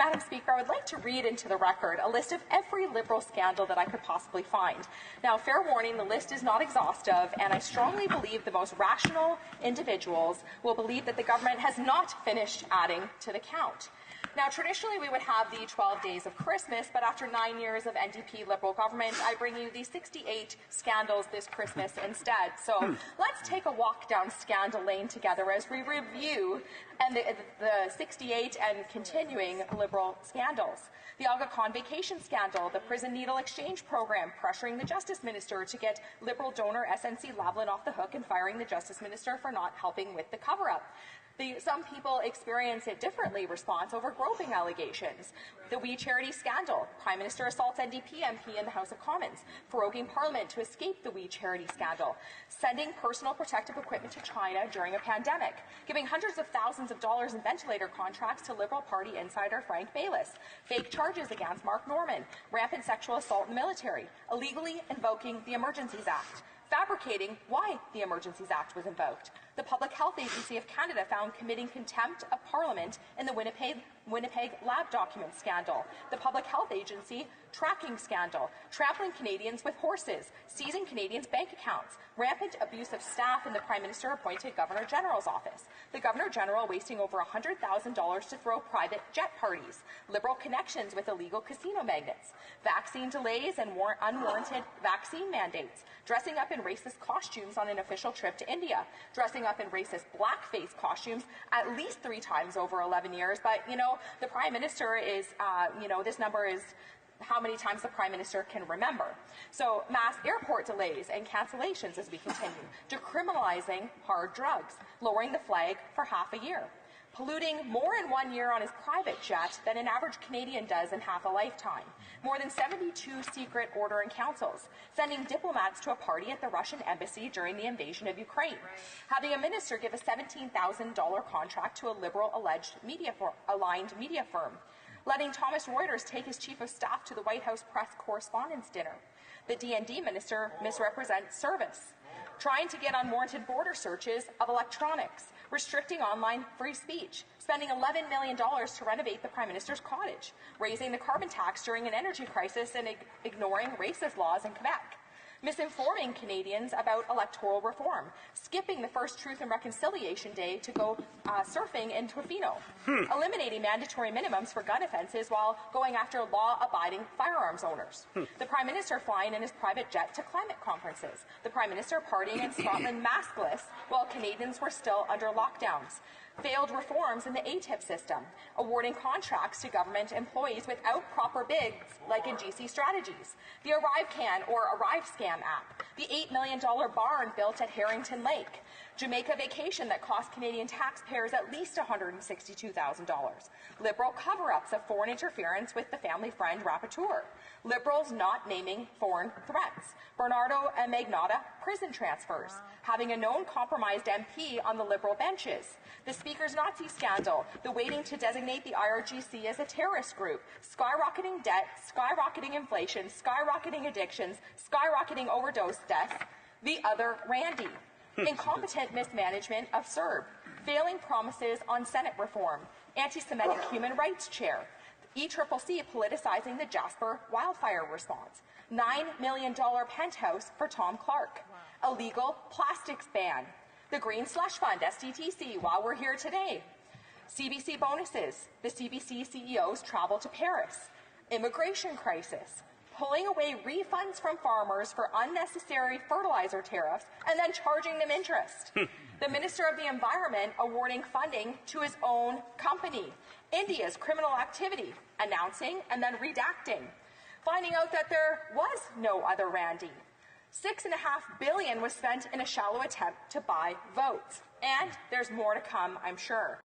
Madam Speaker, I would like to read into the record a list of every Liberal scandal that I could possibly find. Now, fair warning, the list is not exhaustive, and I strongly believe the most rational individuals will believe that the government has not finished adding to the count. Now, traditionally, we would have the 12 days of Christmas, but after 9 years of NDP Liberal government, I bring you the 68 scandals this Christmas instead. So let's take a walk down scandal lane together as we review the 68 and continuing Liberal scandals. The Aga Khan vacation scandal, the prison needle exchange program, pressuring the Justice Minister to get Liberal donor SNC Lavalin off the hook and firing the Justice Minister for not helping with the cover-up. Some people experience it differently response over groping allegations. The We Charity scandal. Prime Minister assaults NDP MP in the House of Commons. Proroguing Parliament to escape the We Charity scandal. Sending personal protective equipment to China during a pandemic. Giving hundreds of thousands of dollars in ventilator contracts to Liberal Party insider Frank Baylis. Fake charges against Mark Norman. Rampant sexual assault in the military. Illegally invoking the Emergencies Act. Fabricating why the Emergencies Act was invoked. The Public Health Agency of Canada found committing contempt of Parliament in the Winnipeg lab document scandal. The Public Health Agency tracking scandal. Trampling Canadians with horses. Seizing Canadians' bank accounts. Rampant abuse of staff in the Prime Minister-appointed Governor-General's office. The Governor-General wasting over $100,000 to throw private jet parties. Liberal connections with illegal casino magnates. Vaccine delays and unwarranted vaccine mandates. Dressing up in racist costumes on an official trip to India. Dressing up in racist blackface costumes at least 3 times over 11 years. But, the Prime Minister is, this number is how many times the Prime Minister can remember. So mass airport delays and cancellations as we continue. Decriminalizing hard drugs. Lowering the flag for half a year. Polluting more in 1 year on his private jet than an average Canadian does in half a lifetime. More than 72 secret order and councils. Sending diplomats to a party at the Russian embassy during the invasion of Ukraine. Having a minister give a $17,000 contract to a Liberal-aligned media firm. Letting Thomas Reuters take his chief of staff to the White House press correspondence dinner. The D&D minister misrepresents service. Trying to get unwarranted border searches of electronics. Restricting online free speech, spending $11 million to renovate the Prime Minister's cottage, raising the carbon tax during an energy crisis and ignoring racist laws in Quebec, misinforming Canadians about electoral reform, skipping the first Truth and Reconciliation Day to go surfing in Tofino, eliminating mandatory minimums for gun offences while going after law-abiding firearms owners, the Prime Minister flying in his private jet to climate conferences, the Prime Minister partying in Scotland maskless while Canadians were still under lockdowns, failed reforms in the ATIP system, awarding contracts to government employees without proper bids, like in GC Strategies, the ArriveCan or ArriveScam app, the $8 million barn built at Harrington Lake, Jamaica vacation that cost Canadian taxpayers at least $162,000, Liberal cover-ups of foreign interference with the family friend rapporteur, Liberals not naming foreign threats, Bernardo and Magnotta prison transfers, having a known compromised MP on the Liberal benches, the Speaker's Nazi scandal, the waiting to designate the IRGC as a terrorist group, skyrocketing debt, skyrocketing inflation, skyrocketing addictions, skyrocketing overdose deaths, the other Randy, incompetent mismanagement of CERB, failing promises on Senate reform, anti-Semitic human rights chair, ECCC politicizing the Jasper wildfire response, $9 million penthouse for Tom Clark, illegal plastics ban, the Green Slush Fund, SDTC, while we're here today, CBC bonuses, the CBC CEO's travel to Paris, immigration crisis, pulling away refunds from farmers for unnecessary fertilizer tariffs and then charging them interest. The Minister of the Environment awarding funding to his own company. India's criminal activity, announcing and then redacting. Finding out that there was no other Randy. $6.5 billion was spent in a shallow attempt to buy votes. And there's more to come, I'm sure.